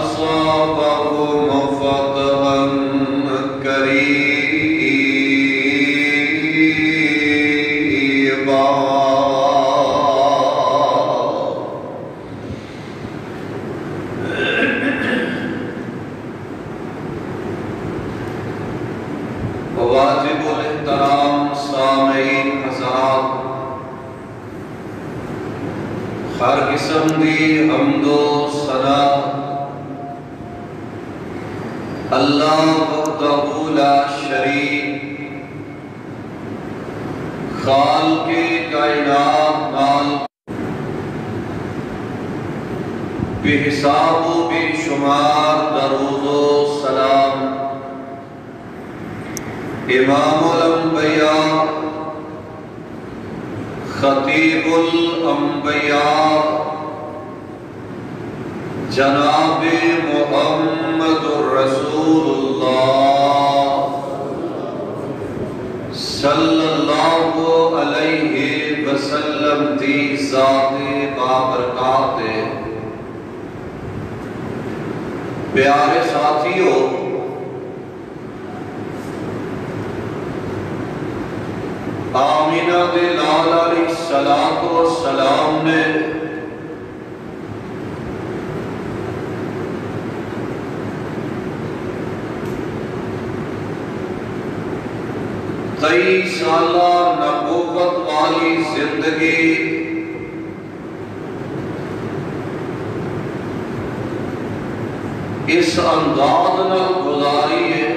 فأصابهم فتحا قريبا واجب الاحترام سامعین حضرات، ہر قسم دی حمد و ثنا اللہ وحدہ لا شریک خالق کائنات نال بے حساب و بے شمار درود و سلام امام الانبیاء خطیب الانبیاء جناب محمد رسول اللہ صلی اللہ علیہ وسلم دی ذات بابرکات پیارے ساتھیوں، آمینہ دے لال علیہ السلام نے کئی سالہ نبوت والی زندگی اس انداز نال گزاری ہے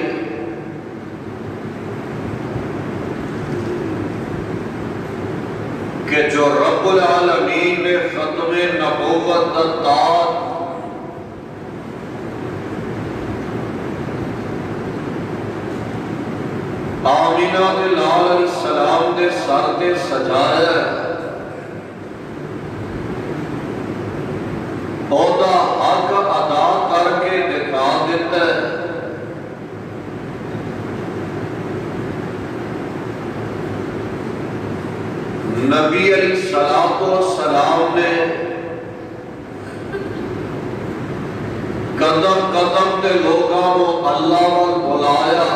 کہ جو رب العالمین نے ختم نبوت دا تاج آمینہ دے لال علیہ السلام دے سر تے سجایا عہدہ حق ادا کر کے دکھا دیتا ہے۔ نبی علیہ السلام نے قدم قدم تے لوگاں کو اللہ وال بلایا،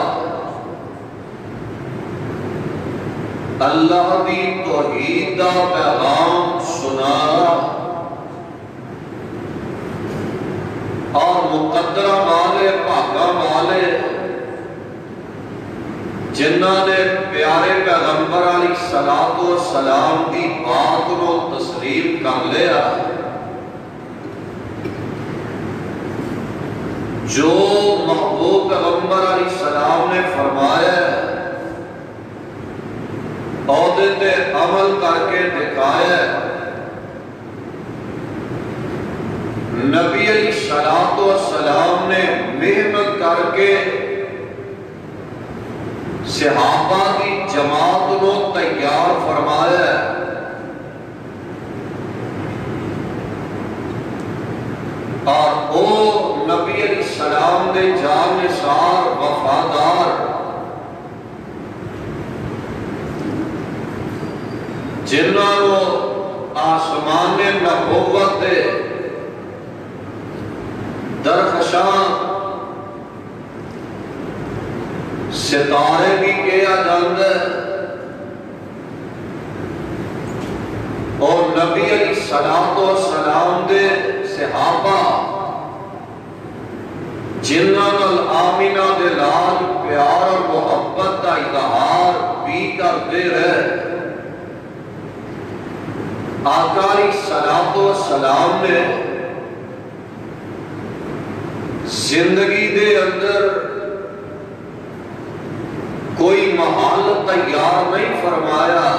اللہ دی توحید دا پیغام سنایا اور مقدرہ والے بھاگا والے جنہاں نے پیارے پیغمبر علیہ السلام کی بات کو تسلیم کر لیا، جو محبوب پیغمبر علیہ السلام نے فرمایا عہدے تے عمل کر کے دکھایا، نبی علیہ السلام نے محنت کر کے صحابہ کی جماعت کو تیار فرمایا، اور وہ نبی علیہ السلام دے جانثار وفادار جنہاں کو آسمان نبوت دے درخشاں ستارے بھی کیا جاندے اور نبی علیہ السلام دے صحابہ جنہاں نال آمینہ دے لال پیار اور محبت کا اظہار بھی کرتے رہے، آقا علیہ السلام نے زندگی دے اندر کوئی محل تیار نہیں فرمایا،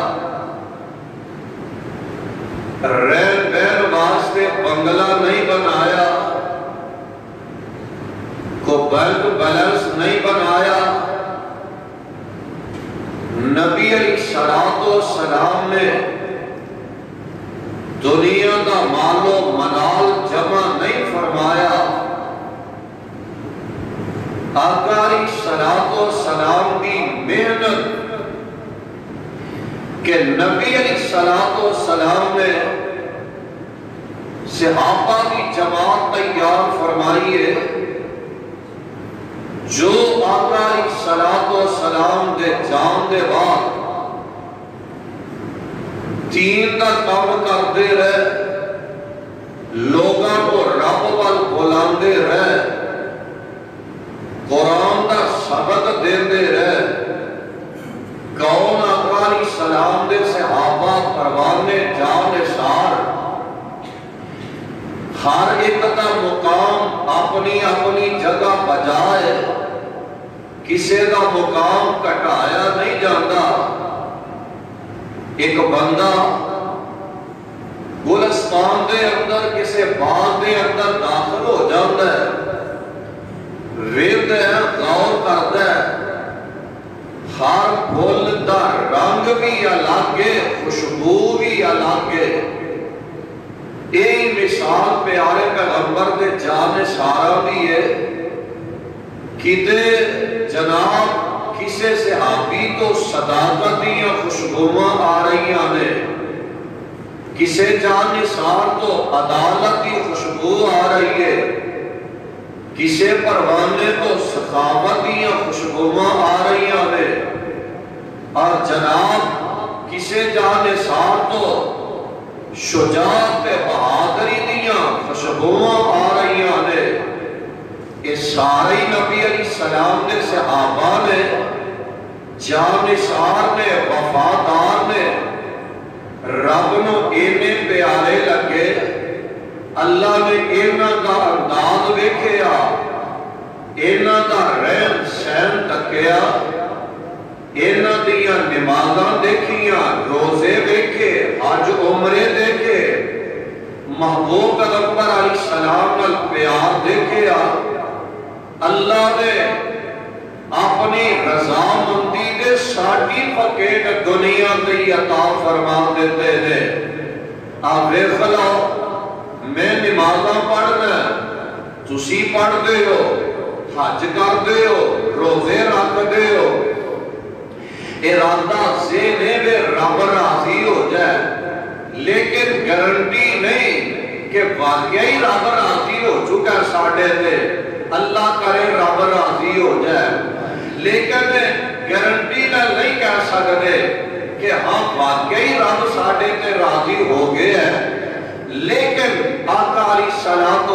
رہن بہن واسطے بنگلہ نہیں بنایا، کو بینک بیلنس نہیں بنایا، نبی علیہ السلام نے دنیا کا مال و منال جمع نہیں فرمایا، آقا علیہ السلام کی محنت کہ نبی علیہ السلام نے صحابہ کی جماعت تیار فرمائیے جو آقا علیہ السلام دے جان دے بعد دین دا کام کرتے رہے، لوگاں کو رب وال بلاندے رہے، قرآن دا سبق دیندے رہے، کون آقا علیہ السلام دے صحابہ پروانے جان نثار، ہر ایک دا مقام اپنی اپنی جگہ بجائے، کسی دا مقام کٹایا نہیں جاتا۔ ایک بندہ گلستان دے اندر کسی باغ دے اندر داخل ہو جاتا ہے، ورد ہے، غور کرتا ہے، ہر پھول دا رنگ بھی الگ ہے، خوشبو بھی الگ ہے۔ یہی مثال پیارے پیغمبر دے جان نثار بھی ہے۔ کتے جناب کسے صحابی تو صداقت یا خوشبوواں آ رہی ہیں، کسے جان نثار تو عدالت کی خوشبو آ رہی ہے، کسے پروانے تو سخاوت یا خوشبوواں آ رہی ہیں، اور جناب کسے جان نثار تو شجاعت بہادری دیا خوشبوواں آ رہی ہیں۔ یہ سارے نبی علیہ السلام نے صحابہ نے جان نثار نے وفادار نے رب نو اینے پیارے لگے، اللہ نے اینا دا انداز ویکھیا، اینا دا رہن سہن تکیا، اینا دیا نمازاں دیکھیاں، روزے ویکھے، حج عمرے دیکھے، محبوب پیغمبر علیہ السلام نال پیار دیکھیا، اللہ نے اپنی رضامندی دے سرٹیفکیٹ دنیا تے عطا فرما دیتے ہیں۔ آپ دیکھ لو، میں نمازاں پڑھنا، تسی پڑھ دے ہو، حج کر دے ہو، روزے رکھ دے ہو، ارادہ ذہن میں رب راضی ہو جائے، لیکن گارنٹی نہیں کہ واقعی رب راضی ہو چکا ساڑھے تھے، اللہ کرے رب راضی ہو جائے، لیکن گارنٹی نہ نہیں کہہ سکتے کہ ہاں واقعی رب ساڑھے تھے راضی ہو گئے ہیں، لیکن آقا علیہ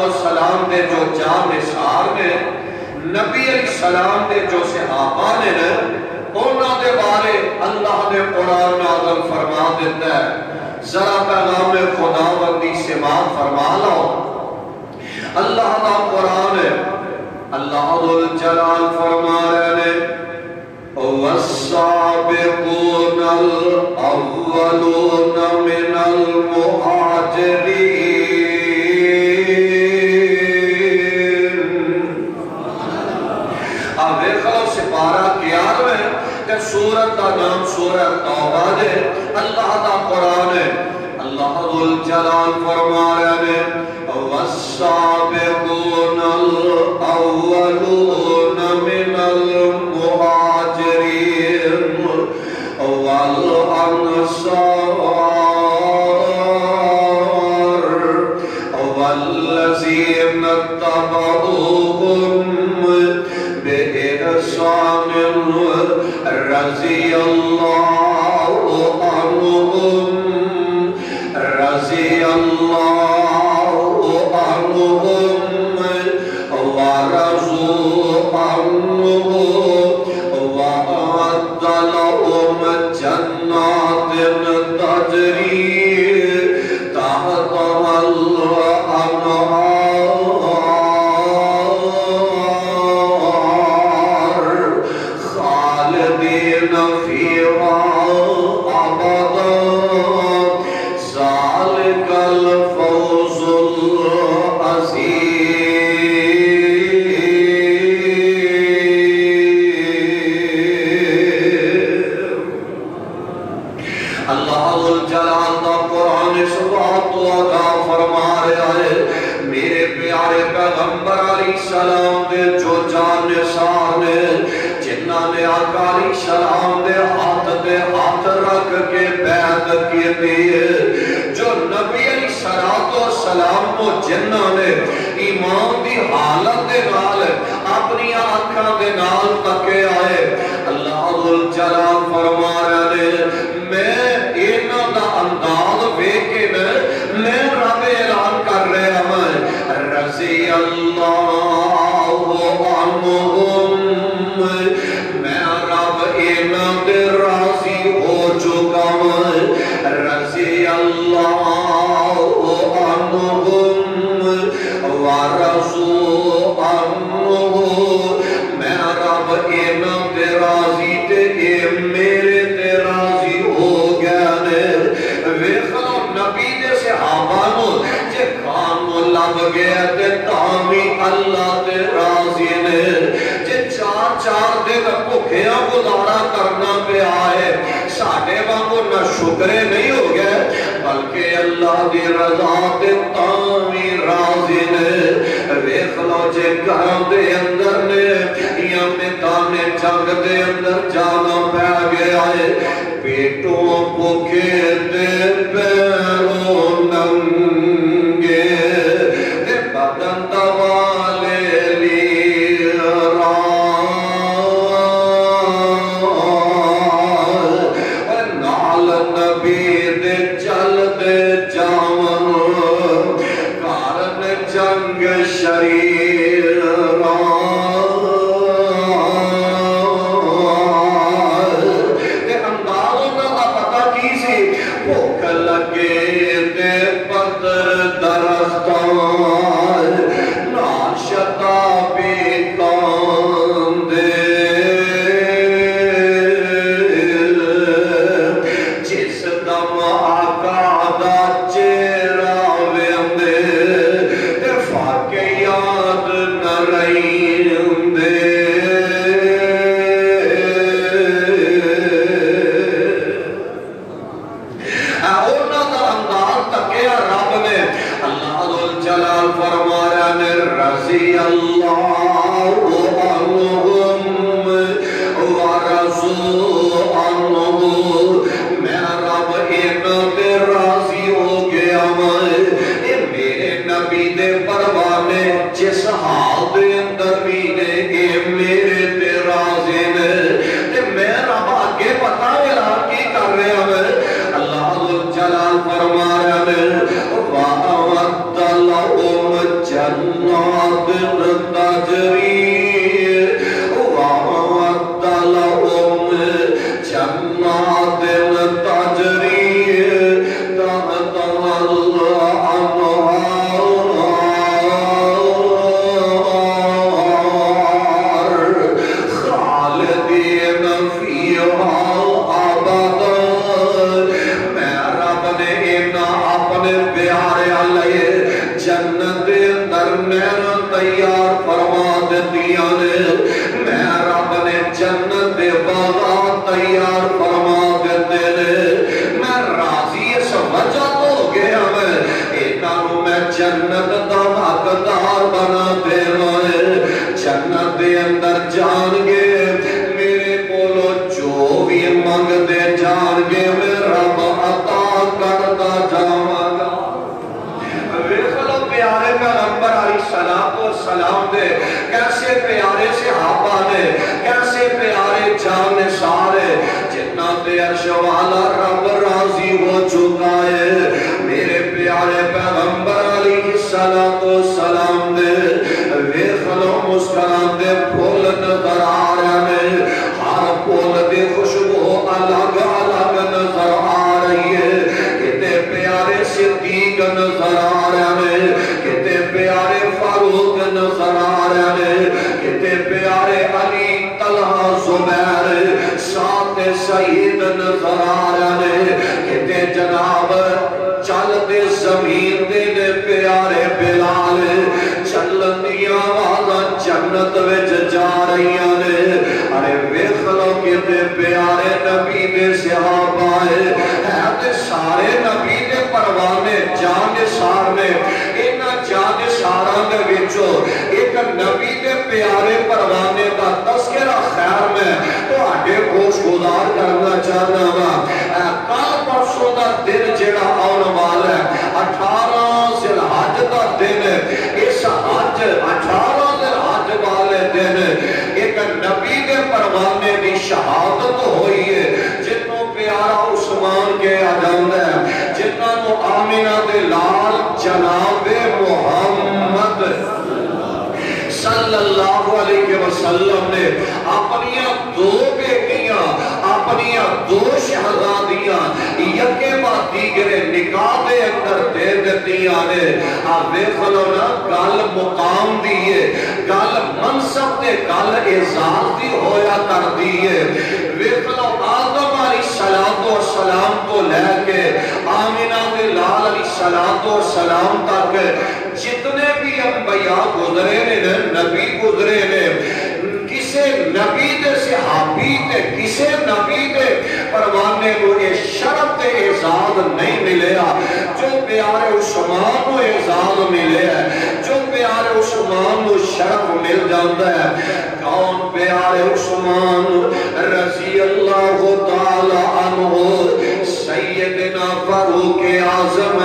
السلام نے جو جان نثار نے، نبی علیہ السلام نے جو صحابہ نے، انہوں نے بارے اللہ نے قرآن نازل فرما دیتا ہے۔ ذرا پیغام خداوندی سماعت فرما لو، اللہ کا قرآن ہے، اللہ ذو الجلال فرما رہے ہیں وَالسَّابِقُونَ الْأَوَّلُونَ مِنَ الْمُهَاجِرِينَ۔ اب دیکھو سپارہ کیا ہے کہ سورت کا نام سورہ توبہ ہے، اللہ کا قرآن ہے، اللہ ذو الجلال فرما رہے ہیں وَالسَّابِقُونَ الْأَوَّلُونَ مِنَ الْمُهَاجِرِينَ وَالْأَنصَارِ وَالَّذِينَ اتَّبَعُوهُم بِإِحْسَانٍ رَضِيَ اللَّهُ عَنْهُمْ وَرَضُوا عَنْهُ وَأَعَدَّ لَهُمْ جَنَّاتٍ تَجْرِي تَحْتَهَا الْأَنْهَارُ خَالِدِينَ فِيهَا أَبَدًا ذَلِكَ الْفَوْزُ الْعَظِيمُ۔ اللہ الجلال دا قرآن سبحانہ وتعالیٰ فرما رہا ہے، میرے پیارے پیغمبر علیہ السلام دے جو جان نثار نے، جنہ جنہاں نے آقا علیہ السلام دے ہاتھ رکھ کے بیعت کی دیئے، جو نبی علیہ السلام کو جنہاں نے ایمان دی حالت دے نال اپنی آنکھاں دے نال تکے آئے، اللہ ذوالجلال فرما رہے میں انہاں دا انداز ویکھ کے میں رب اعلان کر رہا ہوں رضی اللہ عنہم، میں رب انہاں دے راضی ہو چکا ہوں، رضی اللہ عنہم ورضوا عنہ، میں رب انہاں دے راضی تے اے میرے تے راضی ہو گیا نے۔ ویکھو نبی دے صحابہ نو جے کانو لب گیا تے تامی اللہ تے راضی نے، جے چار دن بھوکیاں گزارا کرنا پہ آئے ساڑھے وانگو نہ شکرے نہیں ہو گئے بلکہ اللہ دی رضا تے تامی راضی نے۔ ویکھ لو جے گھر دے اندر نے یا میدان جنگ دے اندر جانا پہ گیا ہے، پیٹوں بھوکے تے پیروں ننگے تے بدن دوالے ایک نبی دے پیارے پروانے کا تذکرہ خیر میں دن جڑا آن والا ہے 18 ذی الحج کا دن، اس حج 18 ذی الحج والے دن ایک نبی کے پروانے دی شہادت ہوئی ہے، جنوں پیارا عثمان کے آجاند ہے، جنہوں آمینہ دے لال جناب محمد صلی اللہ علیہ وسلم نے اپنی دو بیٹیاں، اپنی دو شہزادیاں یکے بعد دیگرے نکاح دے اندر دے دیتیاں نے۔ آپ دیکھو نا گل مقام دیئے، گل منصب دے، گل اعزاز دی ہویا کر دیئے۔ دیکھو آدم علیہ السلام کو لے کے آمینہ دے لال علیہ السلام تک جتنے بھی انبیاء گزرے نے، نبی گزرے نے، کسے نبی دے صحابی تے کسے نبی دے پروانے کو یہ شرف تے اعزاز نہیں ملیا جو پیارے عثمان کو اعزاز ملے ہے، جو پیارے عثمان کو شرف مل جاتا ہے۔ کون پیارے عثمان رضی اللہ تعالی عنہ سیدنا فاروق اعظم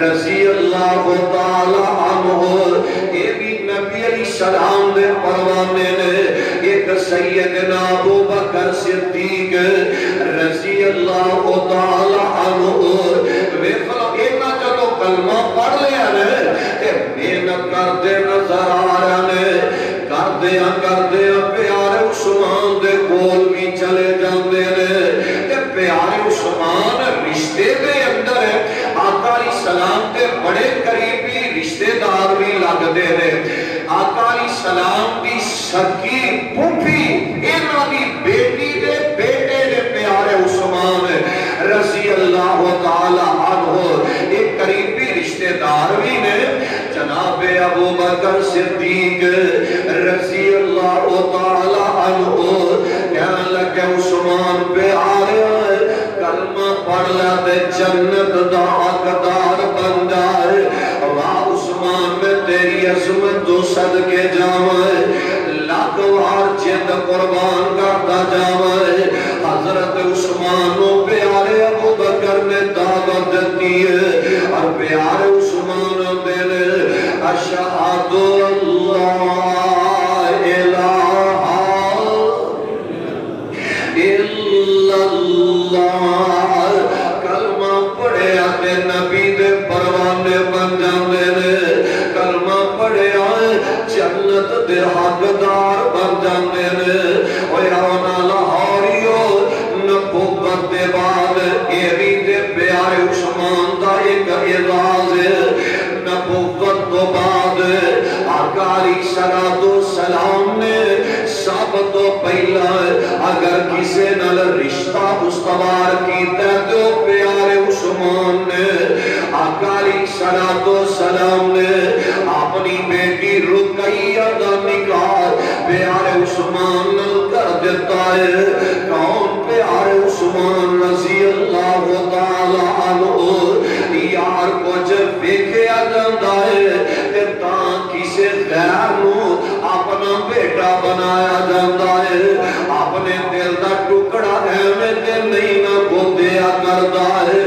رضی اللہ تعالی عنہ، یہ بھی نبی علیہ السلام دے پروانے نے۔ ایک سیدنا ابو بکر صدیق رضی اللہ تعالی عنہ، اینا جدو کلمہ پڑھ لیا نے کہ محنت کرتے نظر آ رہا نے، کردے پیارے عثمان دے کول بھی چلے جاندے نے۔ پیارے عثمان رشتے دے اندر آقا علیہ السلام دے بڑے قریبی رشتے دار بھی لگ دے رہے۔ آقا علیہ السلام دی سکی پھوپھی انہاں دی بیٹی دے بیٹے نے پیارے عثمان رضی اللہ تعالی عنہ ایک قریبی رشتے دار بھی نے۔ جناب ابو بکر صدیق رضی اللہ تعالی عنہ کہنے لگے عثمان پیارے کلمہ پڑھ لے دے جنت دا حقدار بن جائے۔ واہ عثمان میں تیری عظمت تو صدقے جاوائے، لاکھ وار جند قربان کرتا جاوائے۔ حضرت عثمان و پیارے ابو بکر نے دعوت دیتی ہے اور پیارے عثمان نے اشہد اللہ الہ الا اللہ کلمہ پڑھے آتے نبی دے پروانے بن جاندے نے، کلمہ پڑھے آئے جنت دے حقدار بن جاندے نے۔ اوہ آنا لاہوریو نبوت دے بعد ایوی دے پیارے عثمان دا ایک اعزاز نبوت تو بعد آقا علیہ السلام نے سب تو پہلا اگر کسی نال رشتہ استوار کیتا تو پیارے عثمان نے۔ آقا علیہ السلام نے اپنی بیٹی رقیہ دا نکاح پیارے عثمان نال کر دیتا ہے۔ کون پیارے عثمان رضی اللہ تعالی عنہ یار کچھ دیکھیا جاندہ ہے کہ تاں کسے غیر نو اپنا بیٹا بنایا جاندہ ہے، اپنے دل دا ٹکڑا احمد نہیں نہ کو دیا کردہ ہے۔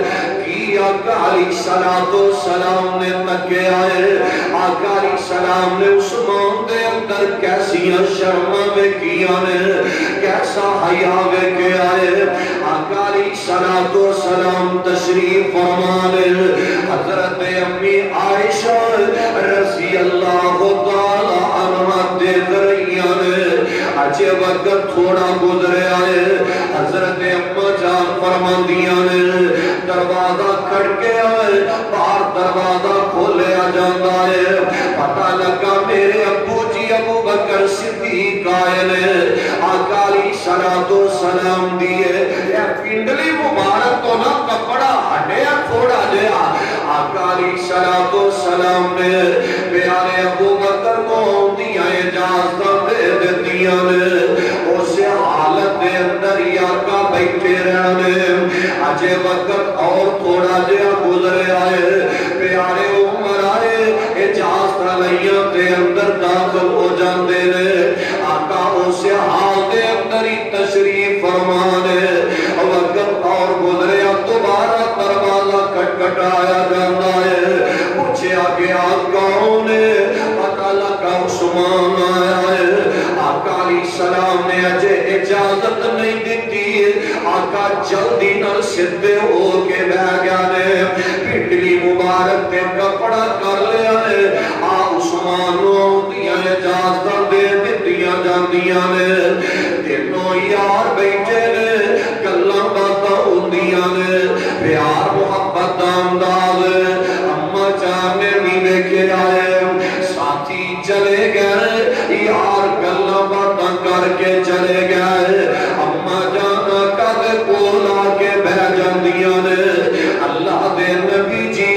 آقا علیہ السلام نے تکے آئے، آقا علیہ السلام نے عثمان دے اندر کیسیاں شرمہ میں کیا نے، کیسا حیاء میں کیا ہے۔ آقا علیہ السلام تشریف فرمانے حضرت امی عائشہ رضی اللہ تعالی عنہ دیکھ رہی نے۔ اچھے وقت تھوڑا گزرے آئے، حضرت اما جان فرماندیاں نے دروازہ کھڑکے آئے، باہر دروازہ کھولے آ جاندہ ہے۔ پتہ لگا میرے ابو جی ابو بکر صدیق آئے نے۔ آقا علیہ السلام دیئے اے پنڈلی مبارک تو نہ کپڑا ہٹیا تھوڑا دیا۔ آقا علیہ السلام نے پیارے ابو بکر کو دیا اجازت دے دیتیاں نے۔ اسے حالت دے اندر آقا بیٹھے رہنے۔ اجے وقت اور تھوڑا جیا گزرے آئے، پیارے عمر آئے، اجازت علیہ دے اندر داخل ہو جاندے نے۔ آقا اسے حال دے اندر ہی تشریف فرمانے۔ وقت اور گزرے دوبارہ دروازہ کرایا جاتا ہے. پوچھا گیا کون ہے؟ پتہ لگا عثمان آیا ہے. آقا علیہ السلام نے اجے اجازت نہیں دیتی. آقا جلدی نال سدھے ہو کے بہ گیا نے پنڈلی مبارک تے کپڑا کر لیا ہے. آ عثمان نو دیاں اجازت دے دتیاں جاندیاں نے. تینوں یار بیٹھے نے گلاں باتاں ہوندیاں نے پیار محبت دا انداز. اما جان نے بھی ویکھے آئے ساتھی چلے گئے یار گلاں باتاں کر کے چلے گئے. اما جان کدے کول آ کے بہ جاندیاں نے. اللہ دے نبی جی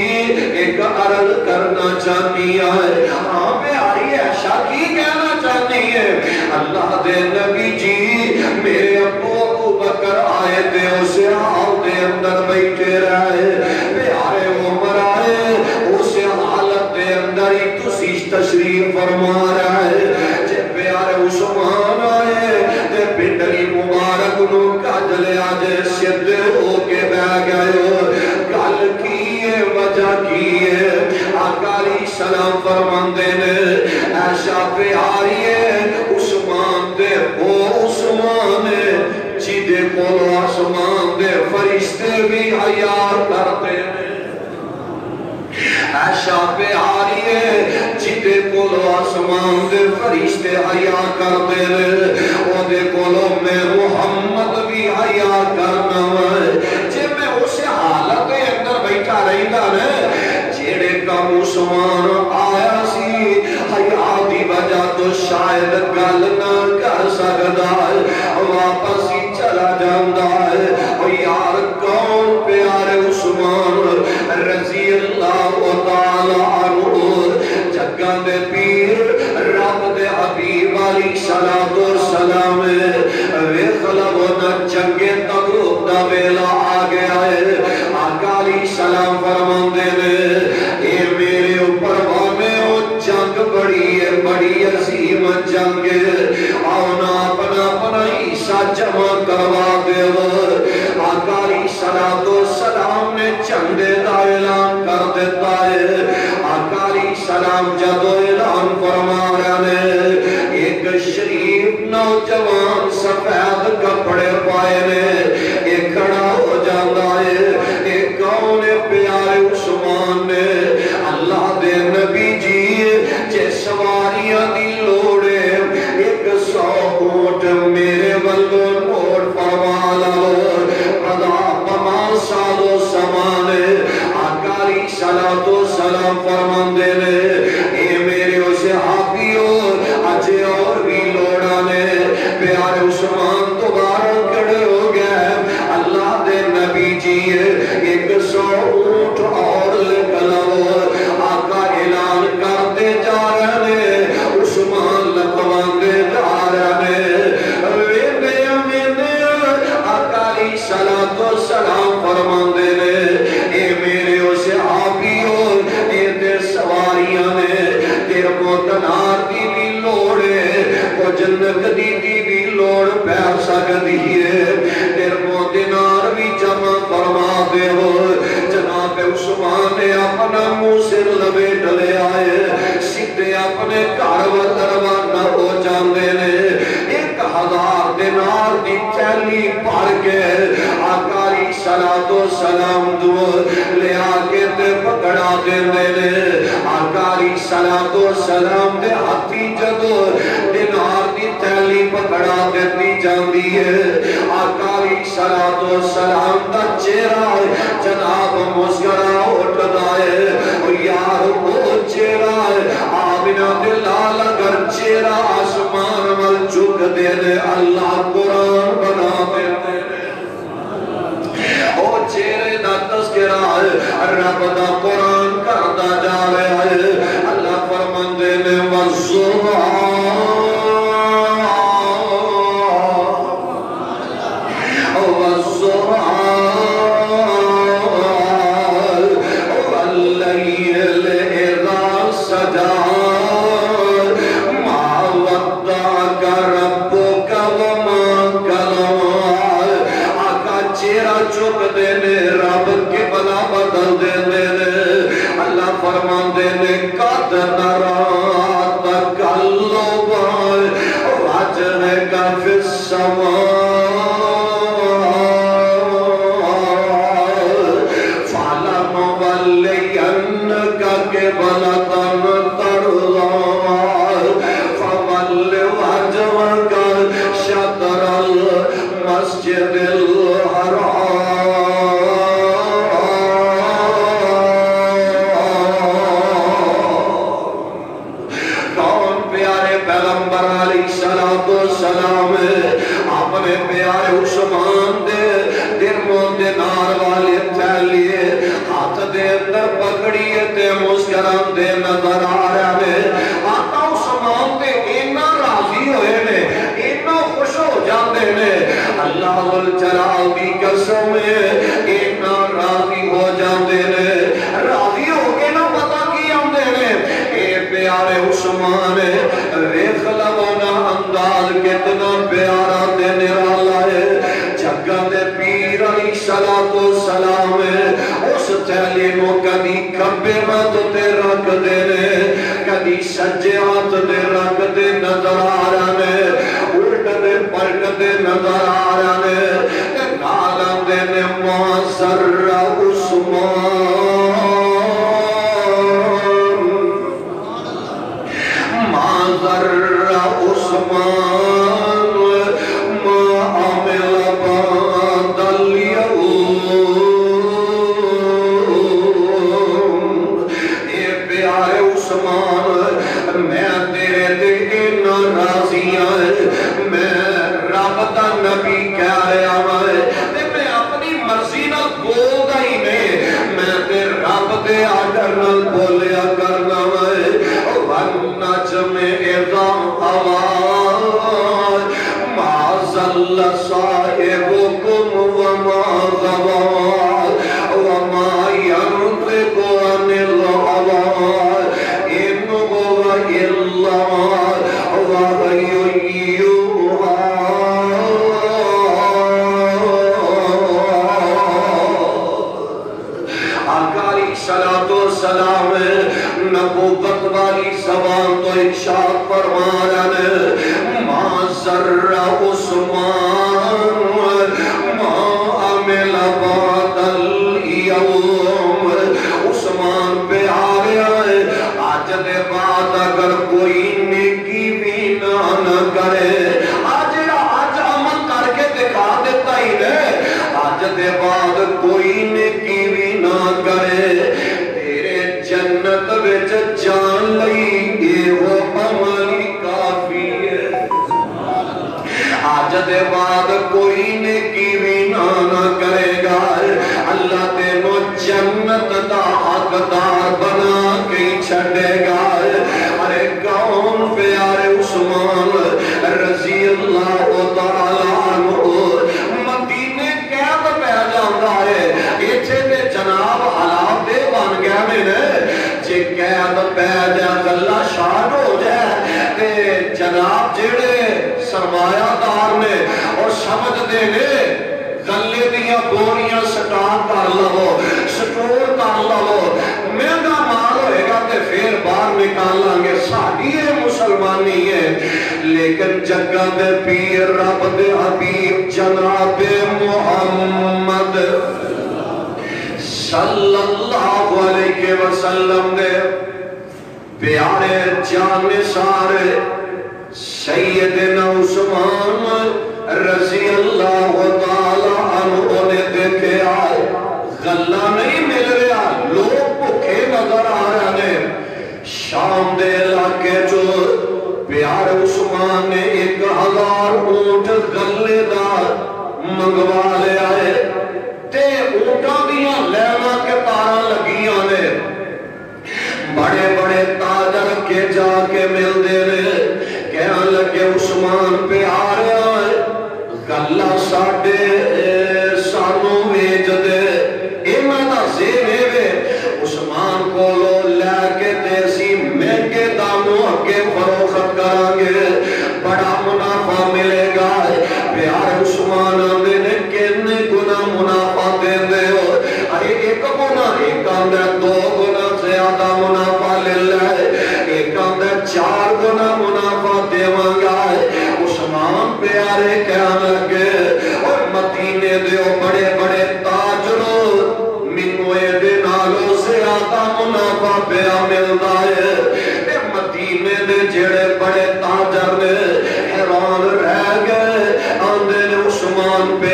ایک عرض کرنا چاہتی ہے. ہاں پیاری عائشہ کی کہنا چاہتی ہے؟ اللہ دے نبی جی میرے ابو بکر آئے تھے اسے حال دے اندر بیٹھے رہے. پیارے عمر آئے اسے حالت دے اندر ہی تسیش تشریف فرما رہے. جب پیارے عثمان آئے تے پنڈلی مبارک نو کجلے آجے سدھے ہو کے بہ گئے. گل کی ہے وجہ کی ہے؟ آقا علیہ السلام فرماندے نے عائشہ پیاری ہے عثمان دے وہ عثمان جدے کولو آسمان دے فرشتے بھی حیا کرتے ہیں. عائشہ پیاری ہے جدے کولو آسمان دے فرشتے حیا کرتے ہیں. او دے کولو میں محمد بھی حیا کرنا ہے. جے میں اسے حالت دے اندر بیٹھا رہندا نے جیڑے کم عثمان آیا سی حیا دی وجہ تو شاید گل نہ کر سکدا ہے واپس ہی چلا جاندا ہے. او یار کون پیارے عثمان رضی اللہ تعالی عنہ جگاں دے پیر رب دے حبیب علیہ الصلوۃ والسلام ویکھ لو نہ جنگے تبوک دا ویلا آ گیا ہے. آقا علیہ السلام فرماندے نے اے میرے اوپر وانے او جنگ بڑی ہے بڑی عظیم جنگ آؤ نا اپنا اپنا حصہ جمع کروا دے. آقا علیہ الصلوۃ والسلام نے جھنڈے دا اعلان کر دیتا ہے. آقا علیہ السلام جب اعلان فرما رہے نے ایک شریف نوجوان سفید کپڑے پائے نے ایک کھڑا ہو جاتا ہے. ایک کون پیارے عثمان نے اللہ دے نبی جی جے سواریاں دی لوڑے 100 اونٹ میرے والوں نوٹ فرما لو پدا پما سالو سامان. آقا علیہ الصلوۃ والسلام فرماندے نے اے میرے صحابیو اجے اور بھی لوڑا نے. پیارے عثمان دوبارہ کھڑے ہو گئے. اللہ دے نبی جی 100 اونٹ اور لکھ لو. آقا اعلان کرتے جا رہے ہیں عثمان لکھواندے جا رہے ہیں. آقا علیہ الصلوۃ والسلام فرماندے نے اے میرے صحابیو اے تے سواریاں نے تیر کو دینار دی بھی لوڑ ہے کو جنت دی بھی لوڑ پہ سکتی ہے. تیر کو دینار بھی جمع فرما دے ہو. جناب عثمان نے اپنا منہ سر لپیٹ لے آئے سیدھے اپنے گھر روانہ ہو جاندے نے. 1000 دینار دی تھیلی بھر کے آقا علیہ الصلوۃ والسلام دو لے آ کے تے پکڑا دیندے نے. آقا علیہ الصلوۃ والسلام دے ہاتھی جدو دینار دی تھیلی پکڑا دیتی جاندی ہے. آقا علیہ الصلوۃ والسلام دا چہرہ جناب مسکرا اٹھدا ہے. او یار وہ چہرہ آمنہ دے لال اگر چہرہ آسمان ول جھک دے دے اللہ قرآن بنا دیتے ہیں. او چہرے دا تذکرہ رب دا قرآن کردا جا رہا ہے. اللہ فرماندے نے والضحیٰ واللیل اذا سجا ما ودعک ربک وما قلى. آقا چہرہ چک دینے رب کے بلا بدل دینے پیغمبر علیہ السلام اپنے پیارے عثمان دے درموں دے نار والے تھیلیے ہاتھ دے اندر پکڑیے تے مسکران دے نظر آ رہے ہیں آقا عثمان تے اینا راضی ہوئے نے اینا خوش ہو جاندے نے اللہ والجلال کی قسم اینا راضی ہو جاندے نے راضی ہو کے نہ پتا کی آندے نے اے پیارے عثمان ویکھ لوانا انداز کتنا پیارا تے نرالا ہے جگہ دے پیر علیہ السلام اس تھیلی نو کدی کھبے ہاتھ تے رکھ دے نے کدی سجے ہاتھ تے رکھ دے نظر آ رہے نے الٹ دے پلٹ دے نظر آ رہے نے نال دے نے ما ذر عثمان ما ذر عثمان ما عمل بعد اليوم اے پیارے عثمان میں تیرے دل راضی ہوں میں رب دا نبی کہہ رہا ہوں میں اپنی مرضی نال بولدا ہی نہیں میں تے رب دے آرڈر نال بولیا کرنا ہے والنجم اذا هوى ما ضل صاحبكم وما غوى وما ينطق عن الهوى إن هو إلا وحي يوحى آقا علیہ السلام نبوت والی زبان تو ارشاد فرما رہے ما ذر عثمان ما عمل بعد اليوم عثمان پہ آ رہا ہے آج دے بعد اگر کوئی نیکی بھی نہ کرے آج عمل کر کے دکھا دیتا ہی نہیں آج دے بعد کوئی نیکی بھی نہ کرے جنت وچ جان لئی اے وہ عملی کافی ہے آج دے بعد کوئی نیکی بھی نہ کرے گا اللہ تینو جنت دا حقدار بنا کے چھڑے گا ارے کون پیارے عثمان رضی اللہ تعالیٰ عنہ مدینے قید پہ جاندہ ہے ایچے دے جناب حالات دے بن گیا میں جے قید پہ جا گلہ شاد ہو جائے تے جناب جیڑے سرمایہ دار نے اور سمجھ دے نے گلے دیا بوریاں سٹار کر لو سٹور کر لو مہنگا مال ہوئے گا تے پھر باہر نکالا گے ساڑی ہے مسلمانی ہے لیکن جگہ دے پیر رب دے حبیب جناب محمد صلی اللہ علیہ وسلم دے پیارے جان سارے سیدنا عثمان رضی اللہ تعالیٰ عنہ نے دیکھے آئے غلہ نہیں مل رہا لوگ بھوکے نظر آ رہے ہیں شام دے علاقے جو پیارے عثمان نے 1000 اونٹ غلے دار منگوا لے آئے تے اونٹاں دیاں لینا کے تاراں لگیاں نے بڑے بڑے تاجر کے جا کے مل دے رہے کہاں لگے عثمان پہ آ رہا ہے گلہ ساڑھے سانوں ویج دے ایمان دا زینے وے عثمان کو لو لے کے دیسی مہنگے داموں اگے فروخت کرانگے بڑا منافع ملے گا پیار عثمان آندے نے کہنے گنا منافع دے دے ہو ارے ایک گنا ایک آندے 2 گنا زیادہ منافع لے لے ایک آندے 4 گنا منافع دے مانگا عثمان پیارے کہاں لگے اور مدینے دیو بڑے بڑے تاجروں منوے دے نالوں زیادہ منافع پیا ملتا ہے مدینے دے جڑے بڑے تاجر نے حیران رہ گئے آندے نے عثمان پہ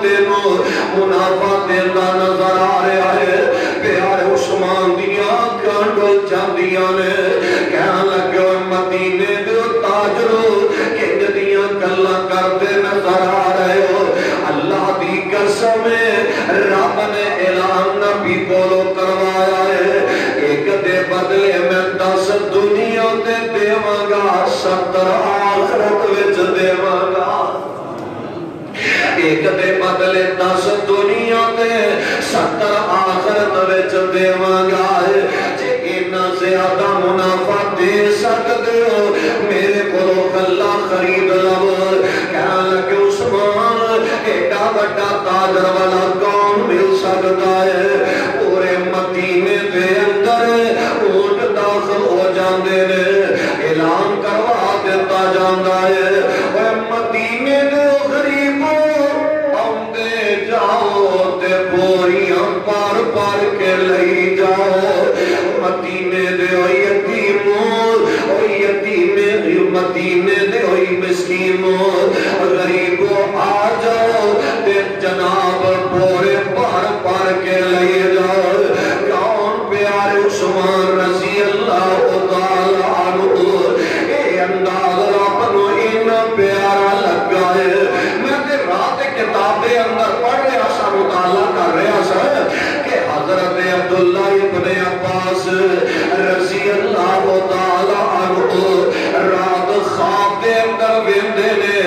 تینوں منافع دینا نظر آ رہا ہے پیارے عثمان دیاں کانڈل جاندیاں نے کہاں لگے مدینے دے تاجرو کنج دیاں گلاں کرتے نظر آ رہے ہو اللہ دی قسم رب نے اعلان نبی کولو کروایا ہے ایک دے بدلے میں 10 دنیا تے دیواں گا 70 آخرت وچ دیواں گا ایک دے بدلے 10 دنیا تے 70 آخرت وچ دیواں گا جے اتنا زیادہ منافع دے سکتے ہو میرے کو کلا خرید لو کہاں لگے عثمان ایڈا بڑا تاجر والا کون مل سکتا ہے پورے مدینے دے اندر اونٹ داخل ہو جاندے نے اعلان کروا دیتا جاندا ہے اے مدینے دے غریبوں آندے جاؤ تے بوریاں پار پار کے لئی جاؤ مدینے دے او یتیموں او یتیمے مدینے دے او مسکینوں غریبوں آ جاؤ تے جناب بورے پار پار کے لئی جاؤ کون پیارے عثمان رضی اللہ تعالی عنہ اے انداز اپنو ان پیارا لگا ہے میں تے رات کتاب دے اندر پڑھ رہا سا مطالعہ کر رہا سا کہ حضرت عبداللہ ابن عباس رضی اللہ تعالی عنہ رات خواب دے اندر ویندے نے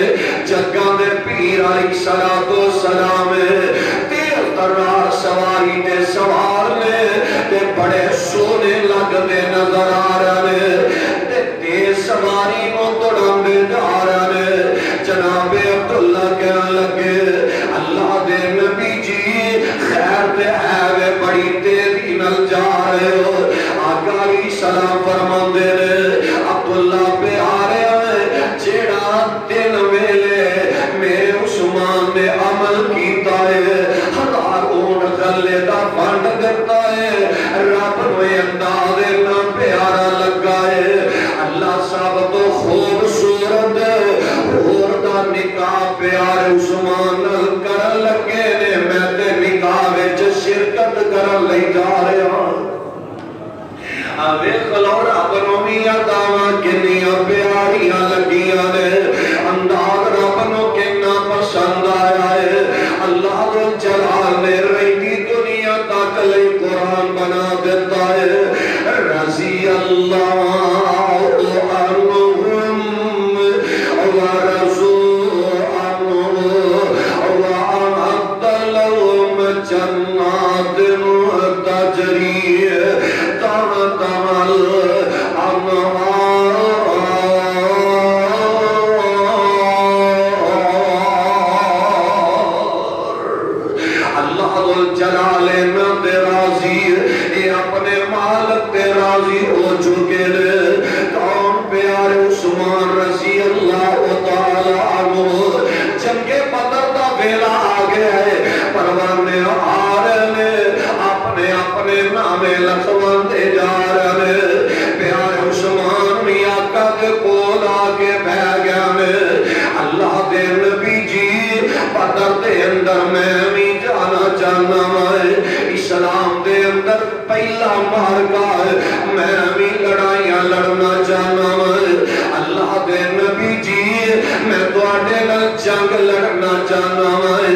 جگہ دے پیر علیہ السلام تیز ترار سواری تے سوار نے تے بڑے سونے لگ دے نظر آ رہے تے تیز سواری کو توڑن دے جا رہے جناب عبداللہ کہنے لگے اللہ دے نبی جی خیر دے ہے بڑی تیزی نل جا رہے ہو آقا علیہ السلام فرمان دے رہے عبداللہ پہ آ رہے ہیں جیڑا دن ویلے میرے عثمان نے عمل کیتا ہے 1000 اونٹ غلے دا فنڈ دیتا ہے رب نوے انداز اتنا پیارا لگا ہے اللہ صاحب تو خوبصورت اور دا نکاح پیارے عثمان کر لگے نے میں تے نکاح وچ شرکت کر لئی جا رہے ہوں آوے خلور اپنوں میاں داواں کنیاں پیاریاں لگیاں نے انداز ربنوں کنا پسند آیا ہے اللہ جلال نے رہی دنیا تک لئی قرآن بنا دیتا ہے رضی اللہ عنہم ورضوا عنہ وأعد لهم جنات تجری تحتها الأنهار اللہ جلال میں راضی اے اپنے مالک تے راضی ہو چکے نے کون پیارے عثمان رضی اللہ تعالی عنہ جنگ بدر دا ویلا آ گیا ہے پروانے آ رہے اپنے اپنے نامے لکھوان دے جا رہے پیارے عثمان میاں کا کول آ کے بہ گیا نے اللہ دے نبی جی بدر دے اندر میں بھی جانا چاہنا ہے اسلام دے اندر پہلا مارکا ہے میں بھی لڑائیاں لڑنا چاہنا ہے اللہ دے نبی جی میں دوڑے نہ جنگ لڑنا چاہنا ہے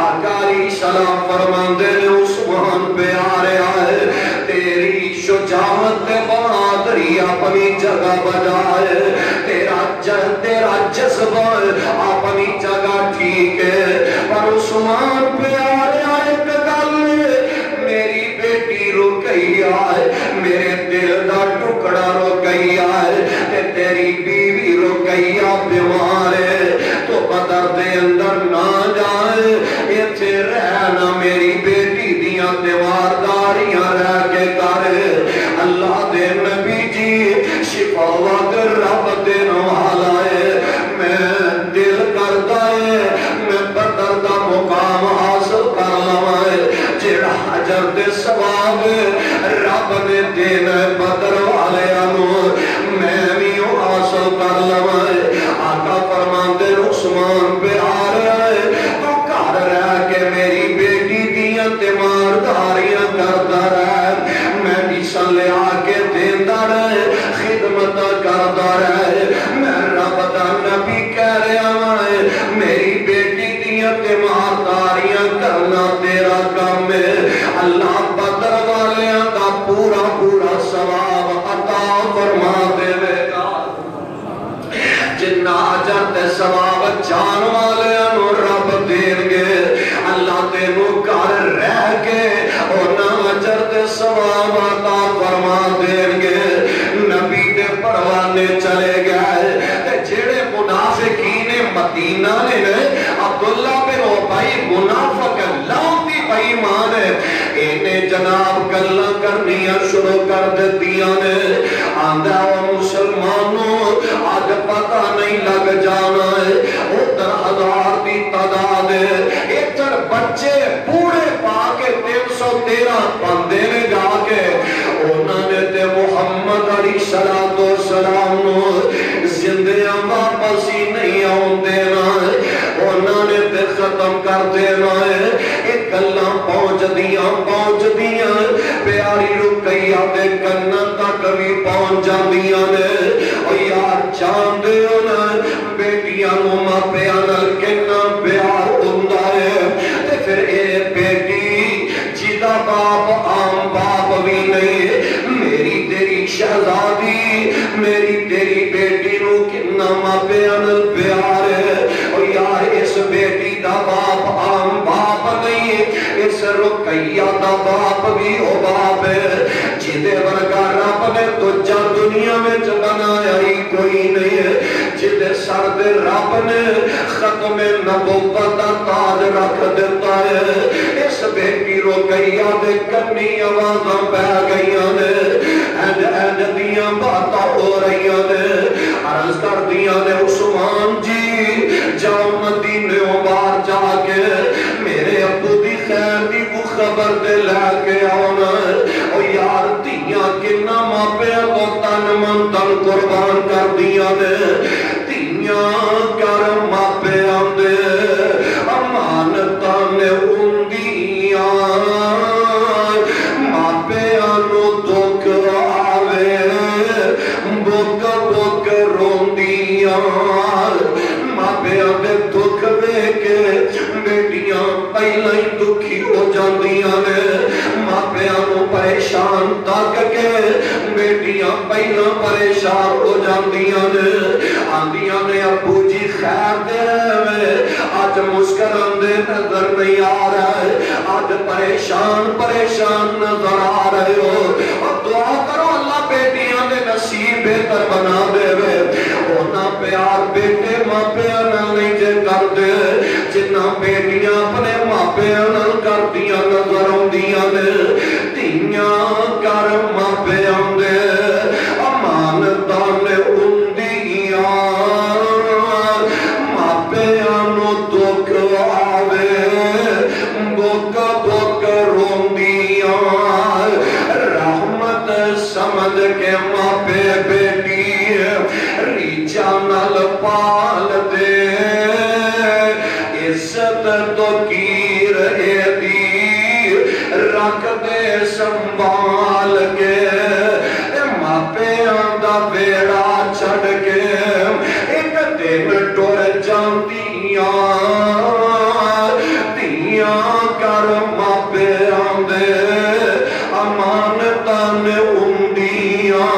آقا علیہ السلام فرماندے نے عثمان پہ آ رہا ہے تیری شجاعت بہادری اپنی جگہ بجائے تیرا جذبہ اپنی جگہ ٹھیک ہے پر عثمان پہ آ رہا ایک گل میری بیٹی رکیا ہے میرے دل دا ٹکڑا رکیا ہے تیری بیوی رکیا بیمار ہے تو بدر دے اندر نہ جائے ایتھے رہنا میری بیٹی دیاں دیوارداریاں رہ کے کرے اللہ دے نبی جی شفا وقت رب دین والا ہے میں دل کرتا ہے میں بدر دا مقام حاصل کر لواں جڑا حجر دے ثواب رب نے دینا بدر والے میں بھی حاصل کر لواں آقا فرماندے عثمان پہ آ رہا ہے تو گھر رہ سواب جان والے انو رب دین گے اللہ تینو گھر رہ کے انہاں اجر تے سواب عطا فرما دین گے نبی دے پروانے چلے گئے تے جڑے منافقین مدینہ نے عبداللہ بن ابی منافق لاؤنی بے ایمان انہیں جناب گلاں کرنیاں شروع کر دیتیاں نے آندھا و مسلمانوں آج پتہ نہیں لگ جانا ہے ادھر ہزار دی تعداد ادھر بچے بوڑھے پا کے 313 بندے نے گا کے انہوں نے تے محمد علیہ السلام زندیاں واپس ہی نہیں آن دینا انہوں نے تے ختم کر دینا ہے ایک گلاں پہنچ دیاں پیاری رقیہ دے کنہ تک بھی پہنچ جاندیاں نے اور یار جان دے انہیں بیٹیاں ماں پیانل کنہ پیار ہوندہ ہے تے پھر اے بیٹی جیدہ باپ عام باپ بھی نہیں میری تیری شہزادی میری تیری بیٹی نو کنہ ماں پیانل پیار ہے اور یار اس بیٹی دا باپ عام باپ نہیں اس رقیہ دا باپ بھی ہو باپ ہے جیدے ورگا رب نے تجھا دنیا میں بنایا ہی کوئی نہیں ہے جیدے سر دے رب نے ختم نبوت دا تاج رکھ دیتا ہے اس بیٹی رقیہ دے کنی آوازاں پہ گئیاں نے اینڈ دیاں باتاں ہو رہیاں نے عرض کر دیاں نے عثمان جی جاؤ مدینے بار جا کے میرے ابو دی خیر دی کو خبر دے لے کے آنا او یار دیاں کنہ ماپے کو تن من تن قربان کر دیاں نے دیاں کر ماپے آندے امانتاں نے اندیاں ماپے آنو دکھ آوے بک بک روندیاں ماپے آندے دکھ دے کے بیٹیاں پہلے ہی دکھی ہو جاندیاں نے ماپیاں نو پریشان تک کے بیٹیاں پہلے پریشان ہو جاندیاں نے آندیاں نے ابو جی خیر دے میں آج مسکران دے نظر نہیں آ رہا ہے آج پریشان نظر آ رہے ہو اور دعا کرو اللہ بیٹیاں دے نصیب بہتر بنا دے وے ہونا پیار بیٹے ماپیاں نہیں جے کر دے جنہ بیٹیاں اپنے ماپیاں نال کر دیا نظر آندیاں نے دیاں کر ماپیاں دے امانتاں نے اندیاں ماپیاں نو دکھ آوے بک بک روندیاں رحمت سمجھ کے ماپے بیٹی ریچا نال پال دے عزت تو کیر اے دی رکھ دے سنبھال کے ماپے آندہ بیڑا چھڑ کے ایک دن ٹور جاندیاں دیاں کر ماپے آندے امانتاں نے اندیاں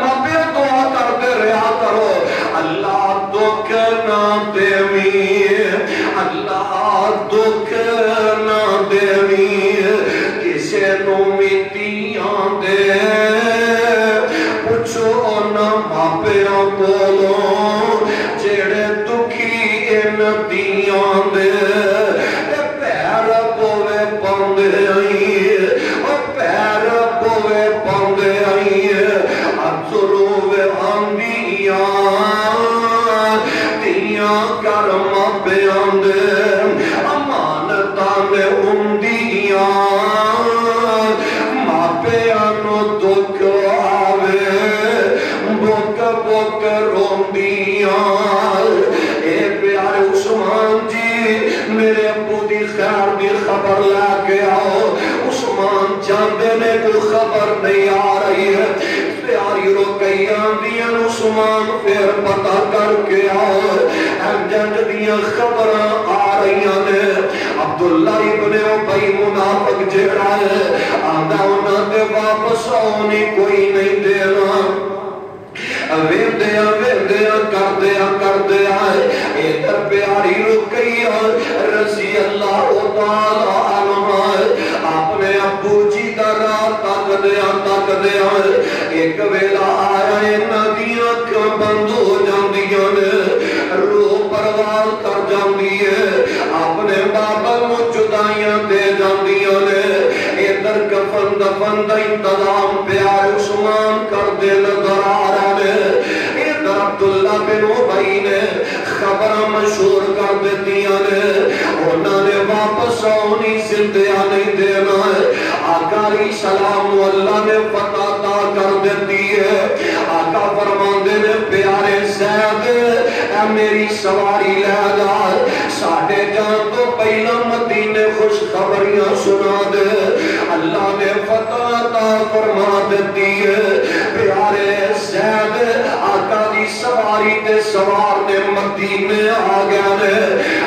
ماپے دعا کرتے رہا کرو اللہ دکھ نہ دیوی اللہ دکھ نہ دیوی کسے نو میتیاں دے پوچھو نہ ماپیاں کولوں جڑے دکھی ان دیاں دے پیر پوے پاندے آئی پیر پوے پاندے آئی اتروے آندیاں دیاں کر ماپیاں دے امانتاں نے اندیاں ماپیاں نو دکھ آوے بک بک روندیاں اے پیارے عثمان جی میرے ابو دی خیر دی خبر لے کے آؤ عثمان جاندے نے کوئی خبر نہیں آ رہی ہے پیاری رقیہ دیاں عثمان پھر پتہ کر کے آؤ جنگ دیاں خبر آ رہی نے عبداللہ ابن ابی منافق جڑا ہے آدھا انہاں دے واپس آنی کوئی نہیں دینا ویندیا کردیا ادھر پیاری رکیا رضی اللہ تعالی عنہ اپنے ابو جی دا راہ تک دیا ایک ویلا آیا ندیاں اکھاں بند ہو جاندیاں نے روح پروار کر جاندی ہے اپنے بابا نو جدائیاں دے جاندیاں نے ادھر کفن دفن دا انتظام پیار عثمان کر دے نظر آ رہا نے ادھر عبداللہ بن ابی نے خبر مشہور کر دیتیاں نے انہوں نے واپس آنی زندیا نہیں دینا ہے آقا علیہ السلام اللہ نے فتح عطا کر دیتی ہے آقا فرماندے نے پیارے زید اے میری سواری لے جا ساڑھے جان تو پہلا مدینے خوش خبریاں سنا دے اللہ نے فتح عطا فرما دیتی ہے پیارے زید آقا دی سواری تے سوار نے مدینے آ گیا نے